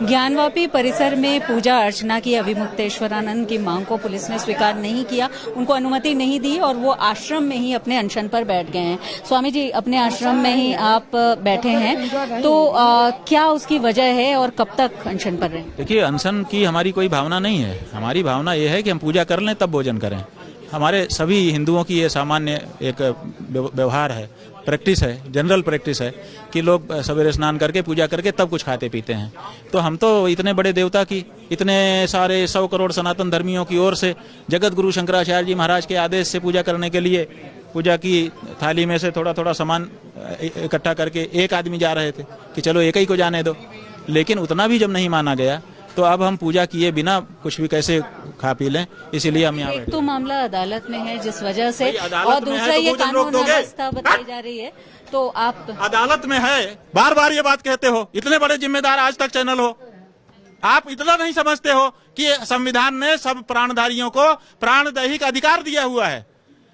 ज्ञानवापी परिसर में पूजा अर्चना की अभिमुक्तेश्वरानंद की मांग को पुलिस ने स्वीकार नहीं किया, उनको अनुमति नहीं दी और वो आश्रम में ही अपने अनशन पर बैठ गए हैं। स्वामी जी, अपने आश्रम में ही आप बैठे हैं, तो क्या उसकी वजह है और कब तक अनशन पर रहे? देखिए, अनशन की हमारी कोई भावना नहीं है। हमारी भावना ये है कि हम पूजा कर लें तब भोजन करें। हमारे सभी हिंदुओं की ये सामान्य एक व्यवहार है, प्रैक्टिस है, जनरल प्रैक्टिस है कि लोग सवेरे स्नान करके पूजा करके तब कुछ खाते पीते हैं। तो हम तो इतने बड़े देवता की, इतने सारे 100 करोड़ सनातन धर्मियों की ओर से जगत गुरु शंकराचार्य जी महाराज के आदेश से पूजा करने के लिए पूजा की थाली में से थोड़ा थोड़ा सामान इकट्ठा करके एक आदमी जा रहे थे कि चलो एक ही को जाने दो, लेकिन उतना भी जब नहीं माना गया तो अब हम पूजा किए बिना कुछ भी कैसे खा पी लें, इसीलिए हम यहाँ बैठे। तो मामला अदालत में है जिस वजह से, और दूसरा ये कानून व्यवस्था बताई जा रही है, तो आप अदालत में है, बार बार ये बात कहते हो, इतने बड़े जिम्मेदार आज तक चैनल हो, आप इतना नहीं समझते हो कि संविधान ने सब प्राणधारियों को प्राणदैहिक अधिकार दिया हुआ है।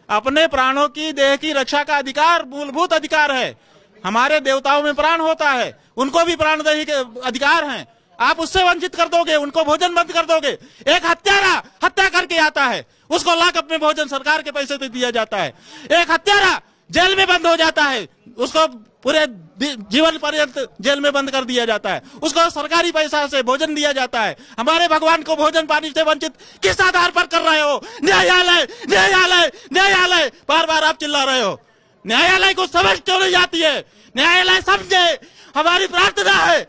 अपने प्राणों की, देह की रक्षा का अधिकार मूलभूत अधिकार है। हमारे देवताओं में प्राण होता है, उनको भी प्राणदैहिक अधिकार है। आप उससे वंचित कर दोगे, उनको भोजन बंद कर दोगे। एक हत्यारा हत्या करके आता है, उसको लाख में भोजन सरकार के पैसे से दिया जाता है। एक हत्यारा जेल में बंद हो जाता है, उसको पूरे जीवन पर्यंत जेल में बंद कर दिया जाता है, उसको सरकारी पैसा से भोजन दिया जाता है। हमारे भगवान को भोजन पानी से वंचित किस आधार पर कर रहे हो? न्यायालय न्यायालय न्यायालय, बार बार आप चिल्ला रहे हो। न्यायालय को समझ क्यों नहीं जाती है? न्यायालय समझे, हमारी प्रार्थना है,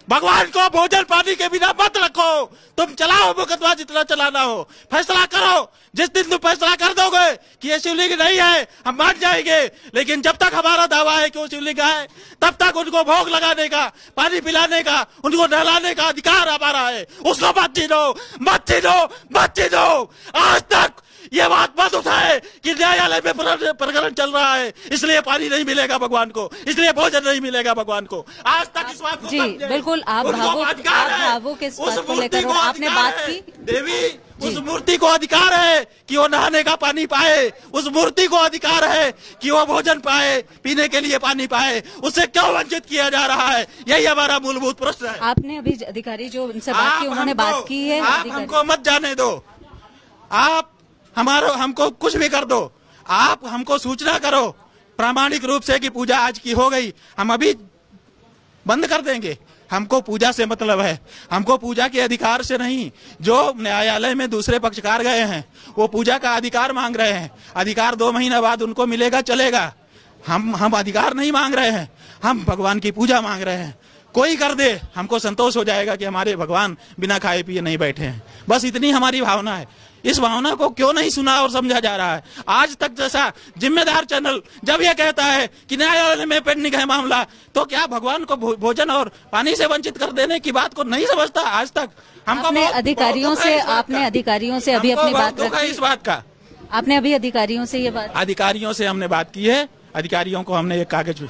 भगवान को भोजन पानी के बिना मत रखो। तुम चलाओ मुकदमा जितना चलाना हो, फैसला करो। जिस दिन तुम फैसला कर दोगे कि ये शिवलिंग नहीं है, हम मान जाएंगे, लेकिन जब तक हमारा दावा है कि वो शिवलिंग है, तब तक उनको भोग लगाने का, पानी पिलाने का, उनको नहलाने का अधिकार हमारा है। उसको मत छीनो, मत छीनो, मत छीनो। आज तक ये बात मत उठाए कि न्यायालय में प्रकरण चल रहा है, इसलिए पानी नहीं मिलेगा भगवान को, इसलिए भोजन नहीं मिलेगा भगवान को। आज तक इस बात को जी बिल्कुल, आप भावुक इस बात को लेकर आपने बात की। देवी, उस मूर्ति को अधिकार है कि वो नहाने का पानी पाए, उस मूर्ति को अधिकार है कि वो भोजन पाए, पीने के लिए पानी पाए। उससे क्यों वंचित किया जा रहा है? यही हमारा मूलभूत प्रश्न है। आपने अभी अधिकारी जो उनसे बात की, उन्होंने बात की है। आप हमको मत जाने दो, आप हमको कुछ भी कर दो, आप हमको सूचना करो प्रामाणिक रूप से कि पूजा आज की हो गई, हम अभी बंद कर देंगे। हमको पूजा से मतलब है, हमको पूजा के अधिकार से नहीं। जो न्यायालय में दूसरे पक्षकार गए हैं वो पूजा का अधिकार मांग रहे हैं, अधिकार 2 महीने बाद उनको मिलेगा, चलेगा। हम अधिकार नहीं मांग रहे हैं, हम भगवान की पूजा मांग रहे हैं। कोई कर दे, हमको संतोष हो जाएगा कि हमारे भगवान बिना खाए पिए नहीं बैठे हैं। बस इतनी हमारी भावना है। इस भावना को क्यों नहीं सुना और समझा जा रहा है? आज तक जैसा जिम्मेदार चैनल जब ये कहता है कि न्यायालय में पेंडिंग है मामला, तो क्या भगवान को भोजन और पानी से वंचित कर देने की बात को नहीं समझता? आज तक हमको आपने अधिकारियों से अभी अपनी बात रखी इस बात का, आपने अभी अधिकारियों से ये बात, अधिकारियों से हमने बात की है। अधिकारियों को हमने एक कागज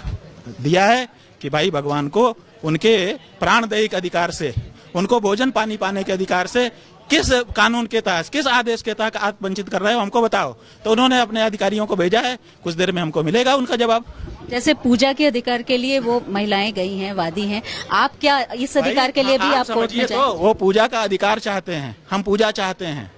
दिया है कि भाई भगवान को उनके प्राणदैहिक अधिकार से, उनको भोजन पानी पाने के अधिकार से किस कानून के तहत, किस आदेश के तहत आप वंचित कर रहे हो, हमको बताओ। तो उन्होंने अपने अधिकारियों को भेजा है, कुछ देर में हमको मिलेगा उनका जवाब। जैसे पूजा के अधिकार के लिए वो महिलाएं गई हैं, वादी हैं, आप क्या इस अधिकार के लिए भी आप कोर्ट में जाएं? वो पूजा का अधिकार चाहते हैं, हम पूजा चाहते हैं।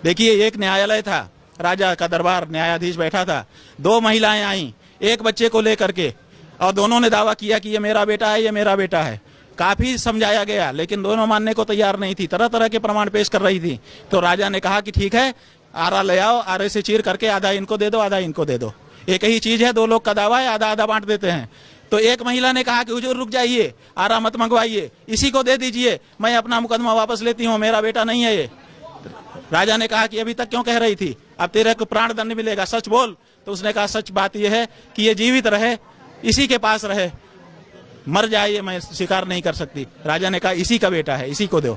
देखिए, एक न्यायालय था, राजा का दरबार, न्यायाधीश बैठा था, 2 महिलाएं आई एक बच्चे को लेकर के, और दोनों ने दावा किया कि ये मेरा बेटा है, ये मेरा बेटा है। काफी समझाया गया, लेकिन दोनों मानने को तैयार नहीं थी, तरह तरह के प्रमाण पेश कर रही थी। तो राजा ने कहा कि ठीक है, आरा ले आओ, आरे से चीर करके आधा इनको दे दो, आधा इनको दे दो। एक ही चीज है, 2 लोग का दावा है, आधा आधा बांट देते हैं। तो एक महिला ने कहा कि हुजूर रुक जाइए, आरा मत मंगवाइए, इसी को दे दीजिए, मैं अपना मुकदमा वापस लेती हूँ, मेरा बेटा नहीं है ये। राजा ने कहा कि अभी तक क्यों कह रही थी, अब तेरे को प्राण दंड मिलेगा, सच बोल। तो उसने कहा सच बात यह है कि ये जीवित रहे, इसी के पास रहे, मर जाए ये मैं स्वीकार नहीं कर सकती। राजा ने कहा इसी का बेटा है, इसी को दो।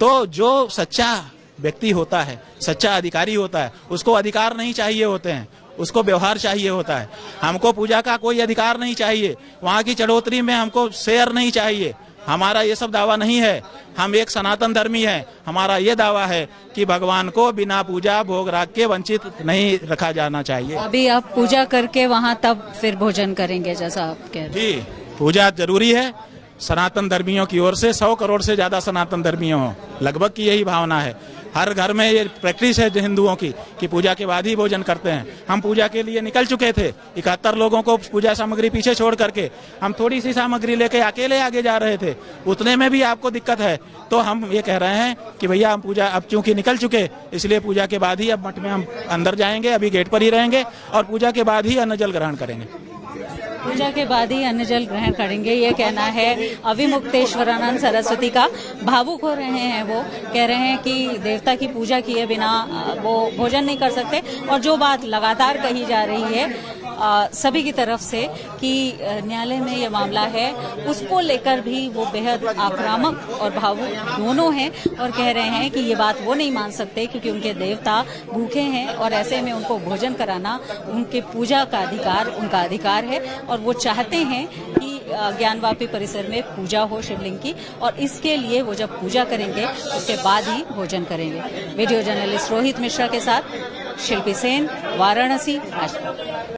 तो जो सच्चा व्यक्ति होता है, सच्चा अधिकारी होता है, उसको अधिकार नहीं चाहिए होते हैं, उसको व्यवहार चाहिए होता है। हमको पूजा का कोई अधिकार नहीं चाहिए, वहाँ की चढ़ोतरी में हमको शेयर नहीं चाहिए। हमारा ये सब दावा नहीं है, हम एक सनातन धर्मी है। हमारा ये दावा है कि भगवान को बिना पूजा भोग राग के वंचित नहीं रखा जाना चाहिए। अभी आप पूजा करके वहाँ तब फिर भोजन करेंगे जैसा आप कह रहे हैं? जी, पूजा जरूरी है, सनातन धर्मियों की ओर से 100 करोड़ से ज्यादा सनातन धर्मियों हो, लगभग की यही भावना है। हर घर में ये प्रैक्टिस है हिंदुओं की कि पूजा के बाद ही भोजन करते हैं। हम पूजा के लिए निकल चुके थे, 71 लोगों को पूजा सामग्री पीछे छोड़ करके हम थोड़ी सी सामग्री लेके अकेले आगे जा रहे थे, उतने में भी आपको दिक्कत है। तो हम ये कह रहे हैं कि भैया हम पूजा अब चूंकि निकल चुके, इसलिए पूजा के बाद ही अब मठ में हम अंदर जाएंगे, अभी गेट पर ही रहेंगे और पूजा के बाद ही अन्न जल ग्रहण करेंगे। पूजा के बाद ही अन्न जल ग्रहण करेंगे, ये कहना है अविमुक्तेश्वरानंद सरस्वती का। भावुक हो रहे हैं, वो कह रहे हैं कि देवता की पूजा किए बिना वो भोजन नहीं कर सकते। और जो बात लगातार कही जा रही है सभी की तरफ से कि न्यायालय में ये मामला है, उसको लेकर भी वो बेहद आक्रामक और भावुक दोनों हैं और कह रहे हैं कि ये बात वो नहीं मान सकते क्योंकि उनके देवता भूखे हैं और ऐसे में उनको भोजन कराना उनके पूजा का अधिकार, उनका अधिकार है और वो चाहते हैं कि ज्ञानवापी परिसर में पूजा हो शिवलिंग की, और इसके लिए वो जब पूजा करेंगे उसके बाद ही भोजन करेंगे। वीडियो जर्नलिस्ट रोहित मिश्रा के साथ शिल्पी सेन, वाराणसी, भाजपा।